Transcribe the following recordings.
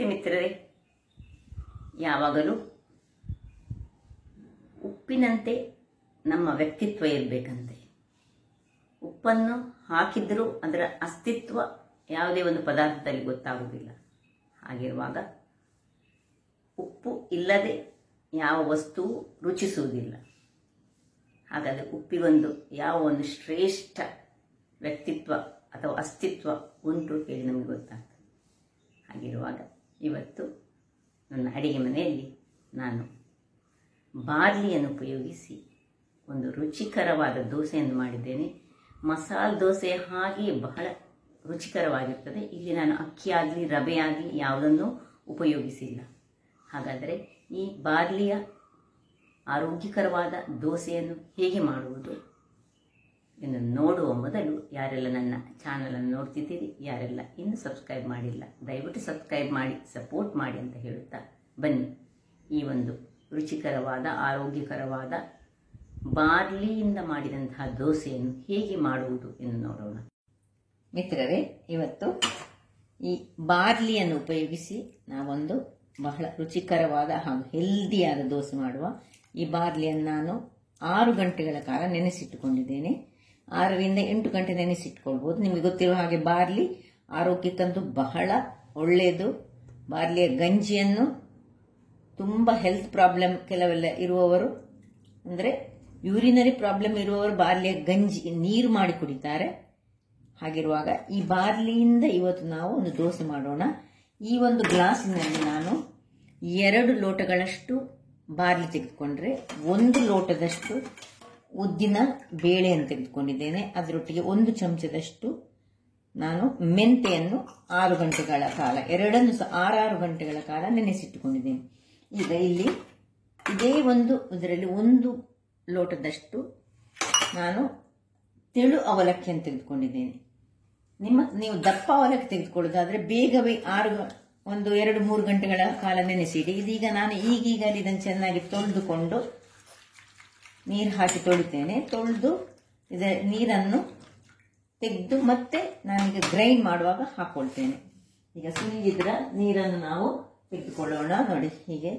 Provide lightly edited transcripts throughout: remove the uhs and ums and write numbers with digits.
ನಮಸ್ತೆ ಮಿತ್ರರೇ. ಯಾವಾಗಲೂ ಉಪ್ಪಿನಂತೆ ನಮ್ಮ ವ್ಯಕ್ತಿತ್ವ ಇರಬೇಕಂತೆ. ಉಪ್ಪನ್ನು ಹಾಕಿದ್ರೂ ಅದರ ಅಸ್ತಿತ್ವ ಯಾವುದೇ ಒಂದು ಪದಾರ್ಥದಲ್ಲಿ ಗೊತ್ತಾಗುವುದಿಲ್ಲ. ಹಾಗಿರುವಾಗ ಉಪ್ಪು ಇಲ್ಲದೆ ಯಾವ ವಸ್ತುವು ರುಚಿಸುವುದಿಲ್ಲ. ಹಾಗಾದರೆ ಉಪ್ಪಿಗೊಂದು ಯಾವ ಒಂದು ಶ್ರೇಷ್ಠ ವ್ಯಕ್ತಿತ್ವ ಅಥವಾ ಅಸ್ತಿತ್ವ ಉಂಟು ಹೇಳಿ ನಮಗೆ ಗೊತ್ತಾಗ್ತದೆ. ಹಾಗಿರುವಾಗ ಇವತ್ತು ನನ್ನ ಅಡಿಗೆ ಮನೆಯಲ್ಲಿ ನಾನು ಬಾರ್ಲಿಯನ್ನು ಉಪಯೋಗಿಸಿ ಒಂದು ರುಚಿಕರವಾದ ದೋಸೆಯನ್ನು ಮಾಡಿದ್ದೇನೆ. ಮಸಾಲೆ ದೋಸೆ ಹಾಗೆಯೇ ಬಹಳ ರುಚಿಕರವಾಗಿರ್ತದೆ. ಇಲ್ಲಿ ನಾನು ಅಕ್ಕಿ ಆಗಲಿ ರವೆ ಆಗಲಿ ಯಾವುದನ್ನು ಉಪಯೋಗಿಸಿಲ್ಲ. ಹಾಗಾದರೆ ಈ ಬಾರ್ಲಿಯ ಆರೋಗ್ಯಕರವಾದ ದೋಸೆಯನ್ನು ಹೇಗೆ ಮಾಡುವುದು ಎಂದು ನೋಡುವ ಮೊದಲು ಯಾರೆಲ್ಲ ನನ್ನ ಚಾನಲನ್ನು ನೋಡ್ತಿದ್ದೀರಿ, ಯಾರೆಲ್ಲ ಇನ್ನೂ ಸಬ್ಸ್ಕ್ರೈಬ್ ಮಾಡಿಲ್ಲ, ದಯವಿಟ್ಟು ಸಬ್ಸ್ಕ್ರೈಬ್ ಮಾಡಿ ಸಪೋರ್ಟ್ ಮಾಡಿ ಅಂತ ಹೇಳುತ್ತಾ ಬನ್ನಿ ಈ ಒಂದು ರುಚಿಕರವಾದ ಆರೋಗ್ಯಕರವಾದ ಬಾರ್ಲಿಯಿಂದ ಮಾಡಿದಂತಹ ದೋಸೆಯನ್ನು ಹೇಗೆ ಮಾಡುವುದು ಎಂದು ನೋಡೋಣ. ಮಿತ್ರರೇ, ಇವತ್ತು ಈ ಬಾರ್ಲಿಯನ್ನು ಉಪಯೋಗಿಸಿ ನಾವೊಂದು ಬಹಳ ರುಚಿಕರವಾದ ಹಾಗೂ ಹೆಲ್ದಿಯಾದ ದೋಸೆ ಮಾಡುವ. ಈ ಬಾರ್ಲಿಯನ್ನು ನಾನು 6 ಗಂಟೆಗಳ ಕಾಲ ನೆನೆಸಿಟ್ಟುಕೊಂಡಿದ್ದೇನೆ. 6 ರಿಂದ 8 ಗಂಟೆ ನೆನೆಸಿಟ್ಕೊಳ್ಬೋದು. ನಿಮಗೆ ಗೊತ್ತಿರುವ ಹಾಗೆ ಬಾರ್ಲಿ ಆರೋಗ್ಯಕ್ಕಂತೂ ಬಹಳ ಒಳ್ಳೆಯದು. ಬಾರ್ಲಿಯ ಗಂಜಿಯನ್ನು ತುಂಬ ಹೆಲ್ತ್ ಪ್ರಾಬ್ಲಮ್ ಕೆಲವೆಲ್ಲ ಇರುವವರು, ಅಂದರೆ ಯೂರಿನರಿ ಪ್ರಾಬ್ಲಮ್ ಇರುವವರು ಬಾರ್ಲಿಯ ಗಂಜಿ ನೀರು ಮಾಡಿ ಕುಡಿತಾರೆ. ಹಾಗಿರುವಾಗ ಈ ಬಾರ್ಲಿಯಿಂದ ಇವತ್ತು ನಾವು ಒಂದು ದೋಸೆ ಮಾಡೋಣ. ಈ ಒಂದು ಗ್ಲಾಸಿನಲ್ಲಿ ನಾನು 2 ಲೋಟಗಳಷ್ಟು ಬಾರ್ಲಿ ತೆಗೆದುಕೊಂಡ್ರೆ 1 ಲೋಟದಷ್ಟು ಉದ್ದಿನ ಬೇಳೆಯನ್ನು ತೆಗೆದುಕೊಂಡಿದ್ದೇನೆ. ಅದರೊಟ್ಟಿಗೆ 1 ಚಮಚದಷ್ಟು ನಾನು ಮೆಂತೆಯನ್ನು 6 ಗಂಟೆಗಳ ಕಾಲ, ಎರಡನ್ನು 6 ಗಂಟೆಗಳ ಕಾಲ ನೆನೆಸಿಟ್ಟುಕೊಂಡಿದ್ದೇನೆ. ಈಗ ಇಲ್ಲಿ ಇದೇ ಇದರಲ್ಲಿ 1 ಲೋಟದಷ್ಟು ನಾನು ತೆಳು ಅವಲಕ್ಕಿಯನ್ನು ತೆಗೆದುಕೊಂಡಿದ್ದೇನೆ. ನೀವು ದಪ್ಪ ಅವಲಕ್ಕಿ ತೆಗೆದುಕೊಳ್ಳೋದಾದ್ರೆ ಬೇಗವೇ 2-3 ಗಂಟೆಗಳ ಕಾಲ ನೆನೆಸಿಡಿ. ಇದೀಗ ನಾನು ಈಗೀಗ ಇದನ್ನು ಚೆನ್ನಾಗಿ ತೊಳೆದುಕೊಂಡು ನೀರು ಹಾಕಿ ತೊಳಿತೇನೆ. ತೊಳೆದು ಇದರ ನೀರನ್ನು ತೆಗೆದು ಮತ್ತೆ ನಾನೀಗ ಗ್ರೈಂಡ್ ಮಾಡುವಾಗ ಹಾಕೊಳ್ತೇನೆ. ಈಗ ಸುರಿದಿದ್ರ ನೀರನ್ನು ನಾವು ತೆಗೆದುಕೊಳ್ಳೋಣ. ನೋಡಿ, ಹೀಗೆ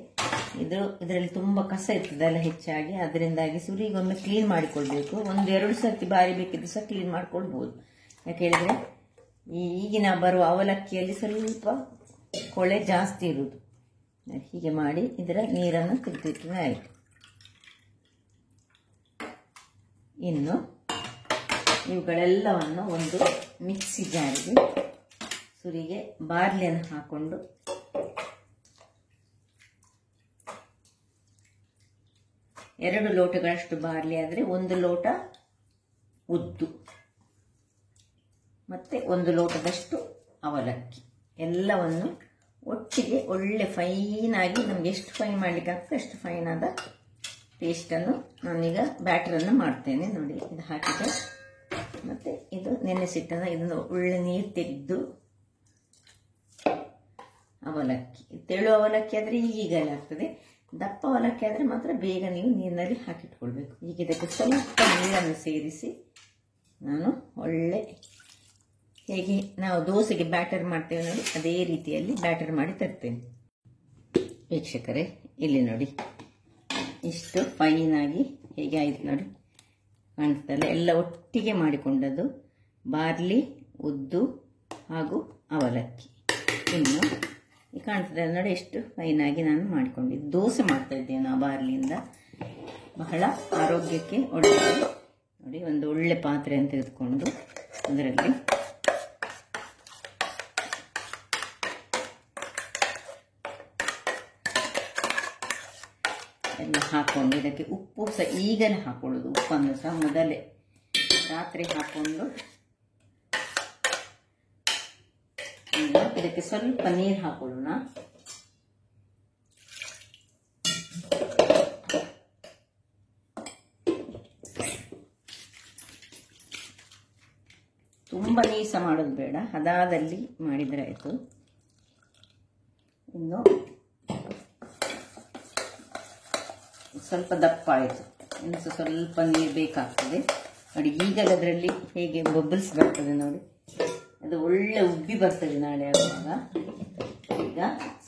ಇದರಲ್ಲಿ ತುಂಬಾ ಕಸ ಇರ್ತದಲ್ಲ ಹೆಚ್ಚಾಗಿ, ಅದರಿಂದಾಗಿ ಸುರಿಗೊಮ್ಮೆ ಕ್ಲೀನ್ ಮಾಡಿಕೊಳ್ಬೇಕು. 1-2 ಸರ್ತಿ ಬಾರಿ ಬೇಕಿದ್ದು ಸಹ ಕ್ಲೀನ್ ಮಾಡ್ಕೊಳ್ಬಹುದು. ಯಾಕೆ ಹೇಳಿದ್ರೆ ಈಗಿನ ಬರುವ ಅವಲಕ್ಕಿಯಲ್ಲಿ ಸ್ವಲ್ಪ ಕೊಳೆ ಜಾಸ್ತಿ ಇರುವುದು. ಹೀಗೆ ಮಾಡಿ ಇದರ ನೀರನ್ನು ತೆಗೆದಿಟ್ಟರೆ ಆಯಿತು. ಇನ್ನು ಇವುಗಳೆಲ್ಲವನ್ನು ಒಂದು ಮಿಕ್ಸಿ ಜಾರಿಗೆ ಸುರಿಗೆ ಬಾರ್ಲಿಯನ್ನು ಹಾಕೊಂಡು ಎರಡು ಲೋಟಗಳಷ್ಟು ಬಾರ್ಲಿ ಆದರೆ 1 ಲೋಟ ಉದ್ದು ಮತ್ತೆ 1 ಲೋಟದಷ್ಟು ಅವಲಕ್ಕಿ ಎಲ್ಲವನ್ನು ಒಟ್ಟಿಗೆ ಒಳ್ಳೆ ಫೈನ್ ಆಗಿ, ನಮ್ಗೆ ಎಷ್ಟು ಫೈನ್ ಮಾಡ್ಲಿಕ್ಕೆ ಆಗ್ತದೆ ಅಷ್ಟು ಫೈನ್ ಆದ ಪೇಸ್ಟನ್ನು ನಾನೀಗ ಬ್ಯಾಟರನ್ನು ಮಾಡ್ತೇನೆ. ನೋಡಿ, ಇದು ಹಾಕಿದೆ. ಮತ್ತೆ ಇದು ನೆನೆಸಿಟ್ಟನ ಇದನ್ನು ಒಳ್ಳೆ ನೀರು ತೆಗೆದು ಅವಲಕ್ಕಿ, ತೆಳು ಅವಲಕ್ಕಿ ಆದರೆ ಈಗೀಗಲೇ ಆಗ್ತದೆ. ದಪ್ಪ ಅವಲಕ್ಕಿ ಆದರೆ ಮಾತ್ರ ಬೇಗ ನೀವು ನೀರಿನಲ್ಲಿ ಹಾಕಿಟ್ಕೊಳ್ಬೇಕು. ಈಗ ಇದಕ್ಕೆ ಸ್ವಲ್ಪ ನೀರನ್ನು ಸೇರಿಸಿ ನಾನು ಒಳ್ಳೆ ಹೇಗೆ ನಾವು ದೋಸೆಗೆ ಬ್ಯಾಟರ್ ಮಾಡ್ತೇವೆ ನೋಡಿ, ಅದೇ ರೀತಿಯಲ್ಲಿ ಬ್ಯಾಟರ್ ಮಾಡಿ ತರ್ತೇನೆ. ವೀಕ್ಷಕರೇ, ಇಲ್ಲಿ ನೋಡಿ ಇಷ್ಟು ಫೈನ್ ಆಗಿ ಹೇಗೆ ಆಯ್ತು ನೋಡಿ, ಕಾಣಿಸ್ತಲ್ಲ. ಎಲ್ಲ ಒಟ್ಟಿಗೆ ಮಾಡಿಕೊಂಡದ್ದು ಬಾರ್ಲಿ, ಉದ್ದು ಹಾಗೂ ಅವಲಕ್ಕಿ. ಇನ್ನು ಕಾಣ್ತದೆ ನೋಡಿ ಎಷ್ಟು ಫೈನ್ ಆಗಿ ನಾನು ಮಾಡಿಕೊಂಡಿದ್ದು. ದೋಸೆ ಮಾಡ್ತಾ ಇದ್ದೇನೆ ಆ ಬಾರ್ಲಿಯಿಂದ, ಬಹಳ ಆರೋಗ್ಯಕ್ಕೆ ಒಳ್ಳೆಯದು. ನೋಡಿ, ಒಂದು ಒಳ್ಳೆ ಪಾತ್ರೆಯನ್ನು ತೆಗೆದುಕೊಂಡು ಅದರಲ್ಲಿ ಎಲ್ಲ ಹಾಕೊಂಡು ಇದಕ್ಕೆ ಉಪ್ಪು ಸಹ ಈಗಲೇ ಹಾಕೊಳ್ಳೋದು. ಉಪ್ಪನ್ನು ಸಹ ಮೊದಲೇ ರಾತ್ರಿ ಹಾಕೊಂಡು ಇದಕ್ಕೆ ಸ್ವಲ್ಪ ನೀರು ಹಾಕೊಳ್ಳೋಣ. ತುಂಬ ನೀಸ ಮಾಡೋದು ಬೇಡ, ಹದಾದಲ್ಲಿ ಮಾಡಿದರೆ ಆಯಿತು. ಇನ್ನು ಸ್ವಲ್ಪ ದಪ್ಪ ಆಯಿತು, ಇನ್ನು ಸ್ವಲ್ಪ ನೀರು ಬೇಕಾಗ್ತದೆ. ನೋಡಿ, ಈಗಲೇ ಅದರಲ್ಲಿ ಹೇಗೆ ಬಬಲ್ಸ್ ಬರ್ತದೆ ನೋಡಿ, ಅದು ಒಳ್ಳೆ ಉಬ್ಬಿ ಬರ್ತದೆ ನಾಳೆ ಆಗುವಾಗ. ಈಗ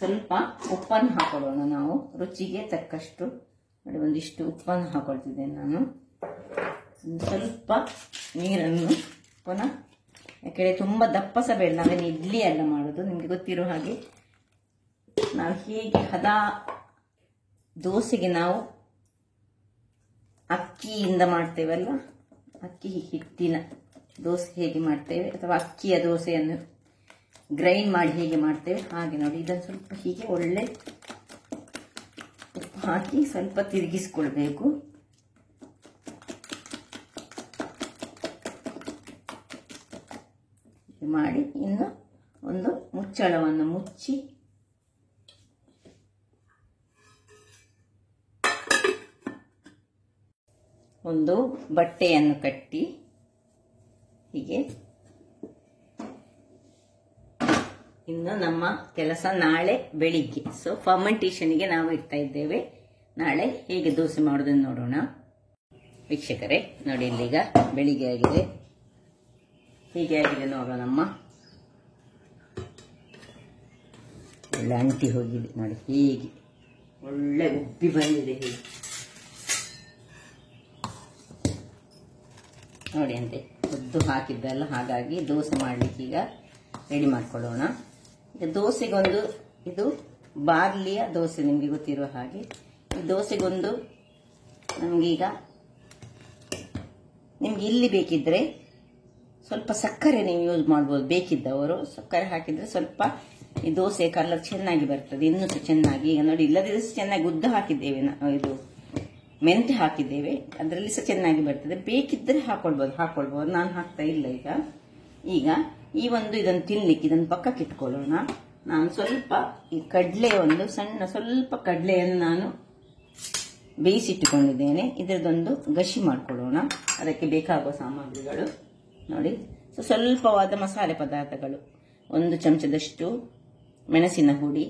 ಸ್ವಲ್ಪ ಉಪ್ಪನ್ನು ಹಾಕೊಳ್ಳೋಣ ನಾವು ರುಚಿಗೆ ತಕ್ಕಷ್ಟು. ನೋಡಿ, ಒಂದಿಷ್ಟು ಉಪ್ಪನ್ನು ಹಾಕೊಳ್ತಿದ್ದೇನೆ ನಾನು. ಸ್ವಲ್ಪ ನೀರನ್ನು ಪುನಃ, ಯಾಕೆಂದರೆ ತುಂಬ ದಪ್ಪ ಸಹ ಬೇಡ, ನಾವೇನು ಇಡ್ಲಿ ಎಲ್ಲ ಮಾಡೋದು, ನಿಮಗೆ ಗೊತ್ತಿರೋ ಹಾಗೆ. ನಾವು ಹೇಗೆ ದೋಸೆಗೆ ನಾವು ಅಕ್ಕಿಯಿಂದ ಮಾಡ್ತೇವಲ್ಲ, ಅಕ್ಕಿ ಹಿಟ್ಟಿನ ದೋಸೆ ಹೇಗೆ ಮಾಡ್ತೇವೆ, ಅಥವಾ ಅಕ್ಕಿಯ ದೋಸೆಯನ್ನು ಗ್ರೈಂಡ್ ಮಾಡಿ ಹೇಗೆ ಮಾಡ್ತೇವೆ ಹಾಗೆ ನೋಡಿ. ಇದನ್ನು ಸ್ವಲ್ಪ ಹೀಗೆ ಒಳ್ಳೆ ಉಪ್ಪು ಹಾಕಿ ಸ್ವಲ್ಪ ತಿರುಗಿಸ್ಕೊಳ್ಬೇಕು. ಮಾಡಿ ಇನ್ನು ಒಂದು ಮುಚ್ಚಳವನ್ನು ಮುಚ್ಚಿ ಒಂದು ಬಟ್ಟೆಯನ್ನು ಕಟ್ಟಿ ಹೀಗೆ. ಇನ್ನು ನಮ್ಮ ಕೆಲಸ ನಾಳೆ ಬೆಳಿಗ್ಗೆ. ಸೊ ಫರ್ಮೆಂಟೇಷನ್ಗೆ ನಾವು ಇಡ್ತಾ ಇದ್ದೇವೆ. ನಾಳೆ ಹೇಗೆ ದೋಸೆ ಮಾಡೋದನ್ನು ನೋಡೋಣ ವೀಕ್ಷಕರೇ. ನೋಡಿ, ಇಲ್ಲೀಗ ಬೆಳಿಗ್ಗೆ ಆಗಿದೆ. ಹೀಗೆ ಆಗಿದೆ ನೋಡೋಣಮ್ಮ. ಒಳ್ಳೆ ಅಂಟಿ ಹೋಗಿದೆ ನೋಡಿ, ಹೀಗೆ ಒಳ್ಳೆ ಉಬ್ಬಿ ಬಂದಿದೆ ಹೀಗೆ ನೋಡಿ. ಅಂತೆ ಉದ್ದು ಹಾಕಿದ್ದಲ್ಲ, ಹಾಗಾಗಿ ದೋಸೆ ಮಾಡಲಿಕ್ಕೆ ಈಗ ರೆಡಿ ಮಾಡ್ಕೊಳ್ಳೋಣ. ಈಗ ದೋಸೆಗೊಂದು, ಇದು ಬಾರ್ಲಿಯ ದೋಸೆ ನಿಮಗೆ ಗೊತ್ತಿರುವ ಹಾಗೆ. ಈ ದೋಸೆಗೊಂದು ನಮಗೀಗ, ನಿಮ್ಗೆ ಇಲ್ಲಿ ಬೇಕಿದ್ರೆ ಸ್ವಲ್ಪ ಸಕ್ಕರೆ ನೀವು ಯೂಸ್ ಮಾಡ್ಬೋದು. ಬೇಕಿದ್ದವರು ಸಕ್ಕರೆ ಹಾಕಿದ್ರೆ ಸ್ವಲ್ಪ ಈ ದೋಸೆ ಕಲರ್ ಚೆನ್ನಾಗಿ ಬರ್ತದೆ, ಇನ್ನೂ ಸಹ ಚೆನ್ನಾಗಿ. ಈಗ ನೋಡಿ, ಇಲ್ಲದಿದ್ರೆ ಚೆನ್ನಾಗಿ ಉದ್ದ ಹಾಕಿದ್ದೇವೆ, ಇದು ಮೆಂತೆ ಹಾಕಿದ್ದೇವೆ, ಅದರಲ್ಲಿ ಸಹ ಚೆನ್ನಾಗಿ ಬರ್ತದೆ. ಬೇಕಿದ್ರೆ ಹಾಕೊಳ್ಬೋದು. ನಾನು ಹಾಕ್ತಾ ಇಲ್ಲ ಈಗ ಈ ಒಂದು ಇದನ್ನು ತಿನ್ಲಿಕ್ಕೆ ಇದನ್ನು ಪಕ್ಕಕ್ಕೆ ಇಟ್ಕೊಳ್ಳೋಣ. ನಾನು ಸ್ವಲ್ಪ ಈ ಕಡಲೆ, ಒಂದು ಸಣ್ಣ ಸ್ವಲ್ಪ ಕಡಲೆಯನ್ನು ನಾನು ಬೇಯಿಸಿಟ್ಟುಕೊಂಡಿದ್ದೇನೆ. ಇದರದೊಂದು ಗಶಿ ಮಾಡ್ಕೊಳ್ಳೋಣ. ಅದಕ್ಕೆ ಬೇಕಾಗುವ ಸಾಮಗ್ರಿಗಳು ನೋಡಿ. ಸ್ವಲ್ಪವಾದ ಮಸಾಲೆ ಪದಾರ್ಥಗಳು, 1 ಚಮಚದಷ್ಟು ಮೆಣಸಿನ ಹುಡಿ,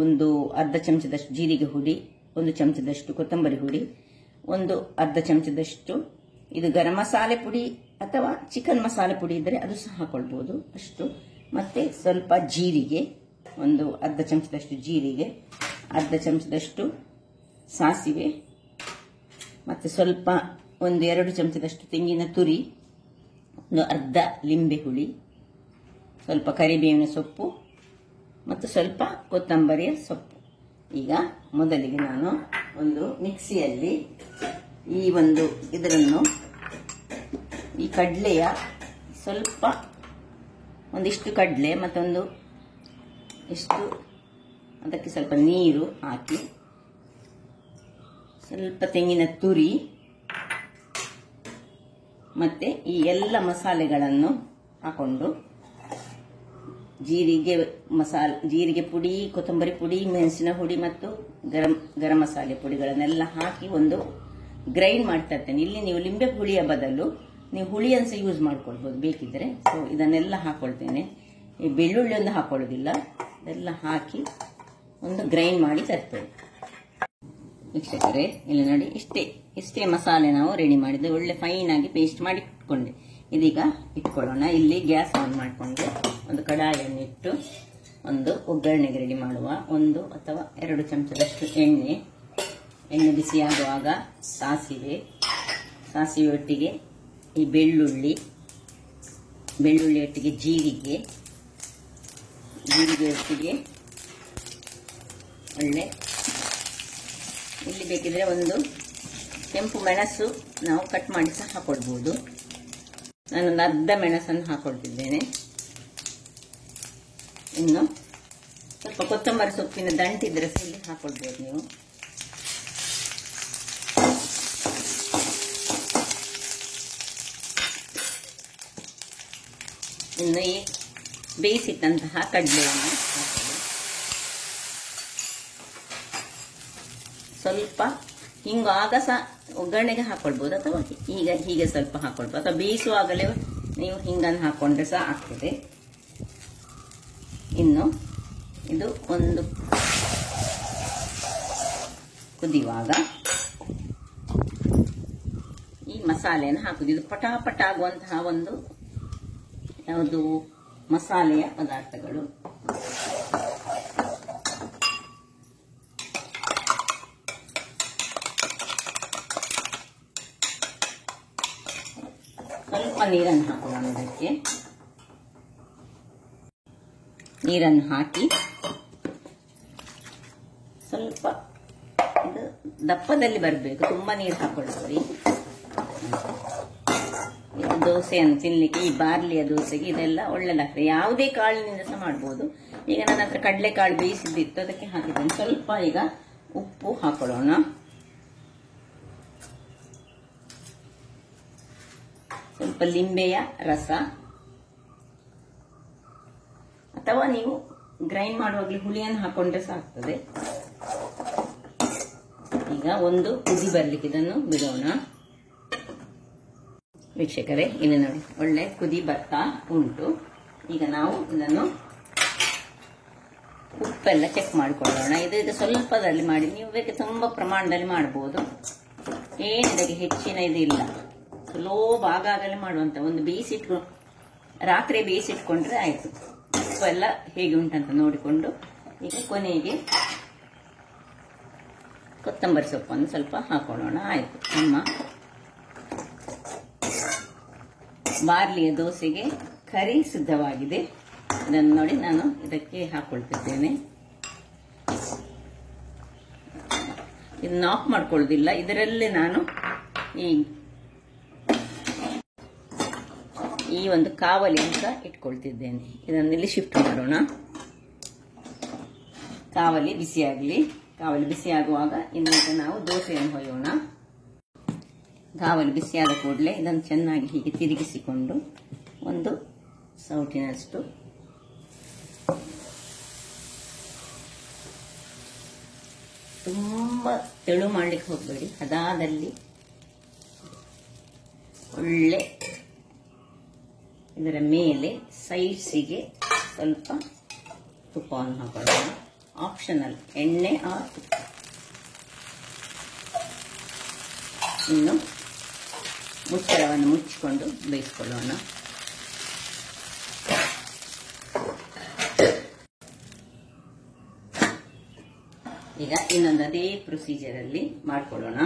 ಒಂದು ಅರ್ಧ ಚಮಚದಷ್ಟು ಜೀರಿಗೆ ಹುಡಿ, 1 ಚಮಚದಷ್ಟು ಕೊತ್ತಂಬರಿ ಹುಡಿ, ಒಂದು ಅರ್ಧ ಚಮಚದಷ್ಟು ಇದು ಗರಂ ಮಸಾಲೆ ಪುಡಿ ಅಥವಾ ಚಿಕನ್ ಮಸಾಲೆ ಪುಡಿ ಇದ್ದರೆ ಅದು ಸಹ ಹಾಕೊಳ್ಬಹುದು ಅಷ್ಟು. ಮತ್ತೆ ಸ್ವಲ್ಪ ಜೀರಿಗೆ, ಒಂದು ಅರ್ಧ ಚಮಚದಷ್ಟು ಜೀರಿಗೆ, ಅರ್ಧ ಚಮಚದಷ್ಟು ಸಾಸಿವೆ, ಮತ್ತೆ ಸ್ವಲ್ಪ 1-2 ಚಮಚದಷ್ಟು ತೆಂಗಿನ ತುರಿ, ಒಂದು ಅರ್ಧ ಲಿಂಬೆ ಹುಳಿ, ಸ್ವಲ್ಪ ಕರಿಬೇವಿನ ಸೊಪ್ಪು ಮತ್ತು ಸ್ವಲ್ಪ ಕೊತ್ತಂಬರಿಯ ಸೊಪ್ಪು. ಈಗ ಮೊದಲಿಗೆ ನಾನು ಒಂದು ಮಿಕ್ಸಿಯಲ್ಲಿ ಇದರನ್ನು ಈ ಕಡಲೆಯ ಸ್ವಲ್ಪ ಒಂದಿಷ್ಟು ಕಡಲೆ ಮತ್ತೊಂದು ಇಷ್ಟು, ಅದಕ್ಕೆ ಸ್ವಲ್ಪ ನೀರು ಹಾಕಿ, ಸ್ವಲ್ಪ ತೆಂಗಿನ ತುರಿ ಮತ್ತೆ ಈ ಎಲ್ಲ ಮಸಾಲೆಗಳನ್ನು ಹಾಕೊಂಡು, ಜೀರಿಗೆ ಪುಡಿ, ಕೊತ್ತಂಬರಿ ಪುಡಿ, ಮೆಣಸಿನ ಹುಡಿ ಮತ್ತು ಗರಂ ಮಸಾಲೆ ಪುಡಿಗಳನ್ನೆಲ್ಲ ಹಾಕಿ ಒಂದು ಗ್ರೈಂಡ್ ಮಾಡ್ತಾ ಇರ್ತೇನೆ. ಇಲ್ಲಿ ನೀವು ಲಿಂಬೆ ಹುಳಿಯ ಬದಲು ನೀವು ಹುಳಿಯನ್ನು ಸಹ ಯೂಸ್ ಮಾಡ್ಕೊಳ್ಬಹುದು ಬೇಕಿದ್ರೆ. ಸೊ ಇದನ್ನೆಲ್ಲ ಹಾಕೊಳ್ತೇನೆ. ಈ ಬೆಳ್ಳುಳ್ಳಿ ಒಂದು ಹಾಕೊಳ್ಳೋದಿಲ್ಲ, ಇದೆಲ್ಲ ಹಾಕಿ ಒಂದು ಗ್ರೈಂಡ್ ಮಾಡಿ ತರ್ತೇವೆ ವೀಕ್ಷಕರೇ. ಇಲ್ಲಿ ನೋಡಿ, ಇಷ್ಟೇ ಮಸಾಲೆ ನಾವು ರೆಡಿ ಮಾಡಿದ್ದೆ. ಒಳ್ಳೆ ಫೈನ್ ಆಗಿ ಪೇಸ್ಟ್ ಮಾಡಿ ಇಟ್ಕೊಂಡೆ. ಇದೀಗ ಇಟ್ಕೊಳ್ಳೋಣ. ಇಲ್ಲಿ ಗ್ಯಾಸ್ ಆನ್ ಮಾಡಿಕೊಂಡು ಒಂದು ಕಡಾಯಿಯನ್ನು ಇಟ್ಟು ಒಂದು ಒಗ್ಗರಣೆಗೆ ರೆಡಿ ಮಾಡುವ. 1 ಅಥವಾ 2 ಚಮಚದಷ್ಟು ಎಣ್ಣೆ ಬಿಸಿಯಾಗುವಾಗ ಸಾಸಿವೆ ಒಟ್ಟಿಗೆ ಈ ಬೆಳ್ಳುಳ್ಳಿ ಒಟ್ಟಿಗೆ ಜೀರಿಗೆ ಒಟ್ಟಿಗೆ ಒಳ್ಳೆ, ಇಲ್ಲಿ ಬೇಕಿದ್ರೆ ಒಂದು ಕೆಂಪು ಮೆಣಸು ನಾವು ಕಟ್ ಮಾಡಿ ಸಹ ಹಾಕೊಳ್ಬಹುದು. ನಾನೊಂದು ಅರ್ಧ ಮೆಣಸನ್ನು ಹಾಕೊಳ್ತಿದ್ದೇನೆ. ಇನ್ನು ಸ್ವಲ್ಪ ಕೊತ್ತಂಬರಿ ಸೊಪ್ಪಿನ ದಂಟಿದ್ರೆ ಸಹ ಇಲ್ಲಿ ಹಾಕೊಳ್ಬಹುದು ನೀವು. ಇನ್ನು ಈ ಬೇಯಿಸಿಟ್ಟಂತಹ ಕಡಲೆಯನ್ನು ಹಾಕೊಳ್ಳಿ. ಸ್ವಲ್ಪ ಹಿಂಗು ಆಗ ಸಹ ಒಗ್ಗರಣೆಗೆ ಹಾಕೊಳ್ಬಹುದು, ಅಥವಾ ಹೀಗೆ ಸ್ವಲ್ಪ ಹಾಕೊಳ್ಬಹುದು, ಅಥವಾ ಬೇಯಿಸುವಾಗಲೇ ನೀವು ಹಿಂಗನ್ನು ಹಾಕೊಂಡ್ರೆ ಸಹ ಆಗ್ತದೆ. ಇನ್ನು ಇದು ಒಂದು ಕುದಿಯುವಾಗ ಈ ಮಸಾಲೆಯನ್ನು ಹಾಕುದು. ಇದು ಪಟಾಪಟ ಆಗುವಂತಹ ಒಂದು ಯಾವುದು ಮಸಾಲೆಯ ಪದಾರ್ಥಗಳು. ನೀರನ್ನು ಹಾಕೋಣ. ಇದಕ್ಕೆ ನೀರನ್ನು ಹಾಕಿ ಸ್ವಲ್ಪ ಇದು ದಪ್ಪದಲ್ಲಿ ಬರಬೇಕು, ತುಂಬಾ ನೀರು ಹಾಕೊಳ್ಳಿ. ದೋಸೆಯನ್ನು ತಿನ್ಲಿಕ್ಕೆ ಈ ಬಾರ್ಲಿಯ ದೋಸೆಗೆ ಇದೆಲ್ಲ ಒಳ್ಳೆದಾಗ್ತದೆ. ಯಾವುದೇ ಕಾಳಿನಿಂದ ಸಹ ಮಾಡ್ಬೋದು. ಈಗ ನನ್ನ ಹತ್ರ ಕಡಲೆಕಾಳು ಬೇಯಿಸಿದ್ದಿತ್ತು, ಅದಕ್ಕೆ ಹಾಕಿದ್ದೇನೆ. ಸ್ವಲ್ಪ ಈಗ ಉಪ್ಪು ಹಾಕೊಳ್ಳೋಣ. ಸ್ವಲ್ಪ ಲಿಂಬೆಯ ರಸ, ಅಥವಾ ನೀವು ಗ್ರೈಂಡ್ ಮಾಡುವಾಗಲೇ ಹುಳಿಯನ್ನು ಹಾಕೊಂಡ್ರೆ ಸಾಕ್ತದೆ. ಈಗ ಒಂದು ಕುದಿ ಬರ್ಲಿಕ್ಕೆ ಇದನ್ನು ಬಿಡೋಣ. ವೀಕ್ಷಕರೇ, ಇಲ್ಲಿ ನೋಡಿ ಒಳ್ಳೆ ಕುದಿ ಬರ್ತಾ ಉಂಟು. ಈಗ ನಾವು ಇದನ್ನು ಉಪ್ಪೆಲ್ಲ ಚೆಕ್ ಮಾಡಿಕೊಳ್ಳೋಣ. ಇದು ಸ್ವಲ್ಪದಲ್ಲಿ ಮಾಡಿ, ನೀವು ಬೇಕು ತುಂಬಾ ಪ್ರಮಾಣದಲ್ಲಿ ಮಾಡಬಹುದು. ಏನಿದಕ್ಕೆ ಹೆಚ್ಚಿನ ಇದು ಇಲ್ಲ, ಸ್ಲೋ ಆಗಾಗಲೇ ಮಾಡುವಂತ. ಒಂದು ರಾತ್ರಿ ಬೇಯಿಸಿಟ್ಕೊಂಡ್ರೆ ಆಯ್ತು. ಉಪ್ಪೆಲ್ಲ ಹೇಗೆ ಉಂಟಂತ ನೋಡಿಕೊಂಡು ಈಗ ಕೊನೆಗೆ ಕೊತ್ತಂಬರಿ ಸೊಪ್ಪನ್ನು ಸ್ವಲ್ಪ ಹಾಕೊಳ್ಳೋಣ. ಆಯ್ತು, ನಮ್ಮ ಬಾರ್ಲಿಯ ದೋಸೆಗೆ ಕರಿ ಸಿದ್ಧವಾಗಿದೆ. ಇದನ್ನು ನೋಡಿ ನಾನು ಇದಕ್ಕೆ ಹಾಕೊಳ್ತಿದ್ದೇನೆ. ಇದನ್ನ ಆಫ್ ಮಾಡ್ಕೊಳ್ಳೋದಿಲ್ಲ, ಇದರಲ್ಲೇ ನಾನು ಈ ಒಂದು ಕಾವಲಿ ಅಂತ ಇಟ್ಕೊಳ್ತಿದ್ದೇನೆ. ಇದನ್ನು ಇಲ್ಲಿ ಶಿಫ್ಟ್ ಮಾಡೋಣ. ಕಾವಲಿ ಬಿಸಿಯಾಗಲಿ. ಕಾವಲಿ ಬಿಸಿಯಾಗುವಾಗ ಇನ್ನೀಗ ನಾವು ದೋಸೆಯನ್ನು ಹೊಯ್ಯೋಣ. ಕಾವಲಿ ಬಿಸಿಯಾದ ಕೂಡಲೇ ಇದನ್ನು ಚೆನ್ನಾಗಿ ಹೀಗೆ ತಿರುಗಿಸಿಕೊಂಡು ಒಂದು ಸೌಟಿನಷ್ಟು ತುಂಬಾ ತೆಳು ಮಾಡ್ಲಿಕ್ಕೆ ಹೋಗಬೇಡಿ. ಅದಾದಲ್ಲಿ ಒಳ್ಳೆ ಇದರ ಮೇಲೆ ಸೈಡ್ಸಿಗೆ ಸ್ವಲ್ಪ ತುಪ್ಪವನ್ನು ಹಾಕೊಳ್ಳೋಣ. ಆಪ್ಷನಲ್, ಎಣ್ಣೆ ಆ ತುಪ್ಪ. ಇನ್ನು ಮುಚ್ಚಳವನ್ನು ಮುಚ್ಚಿಕೊಂಡು ಬೇಯಿಸಿಕೊಳ್ಳೋಣ. ಈಗ ಇನ್ನೊಂದು ಅದೇ ಪ್ರೊಸೀಜರ್ ಅಲ್ಲಿ ಮಾಡ್ಕೊಳ್ಳೋಣ.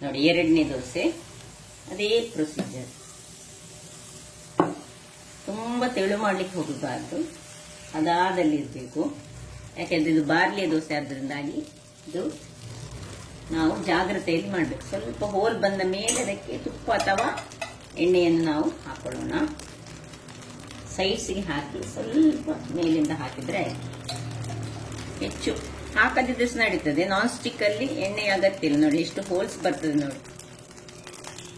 ನೋಡಿ, ಎರಡನೇ ದೋಸೆ ಅದೇ ಪ್ರೊಸೀಜರ್. ತುಂಬಾ ತೆಳು ಮಾಡ್ಲಿಕ್ಕೆ ಹೋಗಬಾರ್ದು, ಅದಾದಲ್ಲಿ ಇರಬೇಕು. ಯಾಕೆಂದ್ರೆ ಇದು ಬಾರ್ಲಿಯ ದೋಸೆ ಆದ್ರಿಂದಾಗಿ ಇದು ನಾವು ಜಾಗ್ರತೆಯಲ್ಲಿ ಮಾಡಬೇಕು. ಸ್ವಲ್ಪ ಹೋಲ್ ಬಂದ ಮೇಲೆ ಅದಕ್ಕೆ ತುಪ್ಪ ಅಥವಾ ಎಣ್ಣೆಯನ್ನು ನಾವು ಹಾಕೊಳ್ಳೋಣ. ಸೈಡ್ಸ್ಗೆ ಹಾಕಿ ಸ್ವಲ್ಪ ಮೇಲಿಂದ ಹಾಕಿದ್ರೆ ಹೆಚ್ಚು ಹಾಕದಿದ್ರೆ ನಡೀತದೆ. ನಾನ್ ಸ್ಟಿಕ್ ಅಲ್ಲಿ ಎಣ್ಣೆ ಅಗತ್ಯ ಇಲ್ಲ. ನೋಡಿ ಎಷ್ಟು ಹೋಲ್ಸ್ ಬರ್ತದೆ ನೋಡಿ.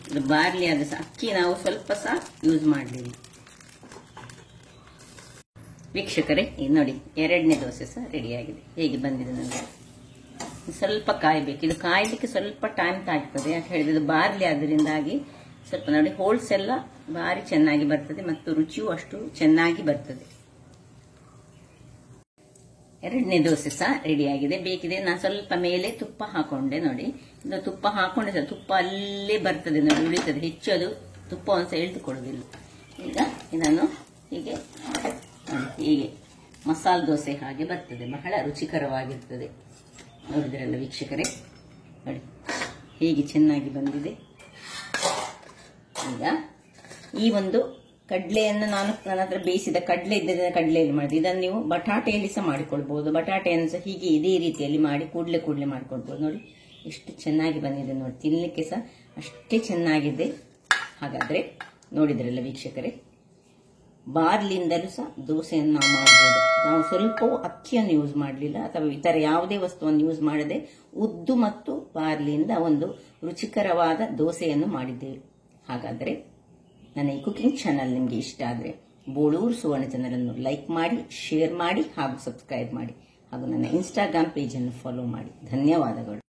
ಇದು ಬಾರ್ಲಿ ಆದ ಅಕ್ಕಿ ನಾವು ಸ್ವಲ್ಪ ಸಹ ಯೂಸ್ ಮಾಡಲಿಲ್ಲ. ವೀಕ್ಷಕರೇ, ಇದು ನೋಡಿ ಎರಡನೇ ದೋಸೆ ಸಹ ರೆಡಿಯಾಗಿದೆ. ಹೇಗೆ ಬಂದಿದೆ ನನಗೆ ಸ್ವಲ್ಪ ಕಾಯಬೇಕು. ಇದು ಕಾಯಲಿಕ್ಕೆ ಸ್ವಲ್ಪ ಟೈಮ್ ತಾಗ್ತದೆ. ಯಾಕೆ ಹೇಳಿದ್ರೆ ಇದು ಬಾರ್ಲಿ ಆದ್ರಿಂದಾಗಿ ಸ್ವಲ್ಪ ನೋಡಿ ಹೋಲ್ಸ್ ಎಲ್ಲ ಭಾರಿ ಚೆನ್ನಾಗಿ ಬರ್ತದೆ ಮತ್ತು ರುಚಿಯೂ ಅಷ್ಟು ಚೆನ್ನಾಗಿ ಬರ್ತದೆ. ಎರಡನೇ ದೋಸೆ ಸಹ ರೆಡಿಯಾಗಿದೆ. ಬೇಕಿದೆ ನಾನು ಸ್ವಲ್ಪ ಮೇಲೆ ತುಪ್ಪ ಹಾಕೊಂಡೆ. ನೋಡಿ, ಇದು ತುಪ್ಪ ಹಾಕೊಂಡೆ ತುಪ್ಪ ಅಲ್ಲೇ ಬರ್ತದೆ ನೋಡಿ, ಉಳಿತದೆ. ಹೆಚ್ಚು ಅದು ತುಪ್ಪವನ್ನು ಸಹ ಎಳೆದುಕೊಳ್ಳುವುದಿಲ್ಲ. ಈಗ ಇದನ್ನು ಹೀಗೆ ಮಸಾಲೆ ದೋಸೆ ಹಾಗೆ ಬರ್ತದೆ. ಬಹಳ ರುಚಿಕರವಾಗಿರ್ತದೆ. ನೋಡಿದ್ರಲ್ಲ ವೀಕ್ಷಕರೇ, ನೋಡಿ ಹೇಗೆ ಚೆನ್ನಾಗಿ ಬಂದಿದೆ. ಈಗ ಈ ಒಂದು ಕಡಲೆಯನ್ನು ನನ್ನ ಹತ್ರ ಬೇಯಿಸಿದ ಕಡಲೆ ಇದ್ದರೆ ಕಡಲೆಯಲ್ಲಿ ಮಾಡಿದೆ. ಇದನ್ನು ನೀವು ಬಟಾಟೆಯಲ್ಲಿ ಸಹ ಮಾಡಿಕೊಳ್ಬಹುದು. ಬಟಾಟೆಯನ್ನು ಸಹ ಹೀಗೆ ಇದೇ ರೀತಿಯಲ್ಲಿ ಮಾಡಿ ಕೂಡಲೇ ಮಾಡ್ಕೊಳ್ಬಹುದು. ನೋಡಿ ಎಷ್ಟು ಚೆನ್ನಾಗಿ ಬಂದಿದೆ ನೋಡಿ, ತಿನ್ನಲಿಕ್ಕೆ ಸಹ ಅಷ್ಟೇ ಚೆನ್ನಾಗಿದೆ. ಹಾಗಾದ್ರೆ ನೋಡಿದ್ರಲ್ಲ ವೀಕ್ಷಕರೇ, ಬಾರ್ಲಿಂದಲೂ ಸಹ ದೋಸೆಯನ್ನು ನಾವು ಮಾಡಬಹುದು. ನಾವು ಸ್ವಲ್ಪವೂ ಅಕ್ಕಿಯನ್ನು ಯೂಸ್ ಮಾಡಲಿಲ್ಲ ಅಥವಾ ಇತರ ಯಾವುದೇ ವಸ್ತುವನ್ನು ಯೂಸ್ ಮಾಡದೆ ಉದ್ದು ಮತ್ತು ಬಾರ್ಲಿಯಿಂದ ಒಂದು ರುಚಿಕರವಾದ ದೋಸೆಯನ್ನು ಮಾಡಿದ್ದೇವೆ. ಹಾಗಾದ್ರೆ ನನ್ನ ಈ ಕುಕಿಂಗ್ ಚಾನಲ್ ನಿಮಗೆ ಇಷ್ಟ ಆದರೆ ಬೋಳೂರು ಸುವರ್ಣ ಚಾನಲ್ ಅನ್ನು ಲೈಕ್ ಮಾಡಿ, ಶೇರ್ ಮಾಡಿ ಹಾಗೂ ಸಬ್ಸ್ಕ್ರೈಬ್ ಮಾಡಿ ಹಾಗೂ ನನ್ನ ಇನ್ಸ್ಟಾಗ್ರಾಮ್ ಪೇಜ್ ಅನ್ನು ಫಾಲೋ ಮಾಡಿ. ಧನ್ಯವಾದಗಳು.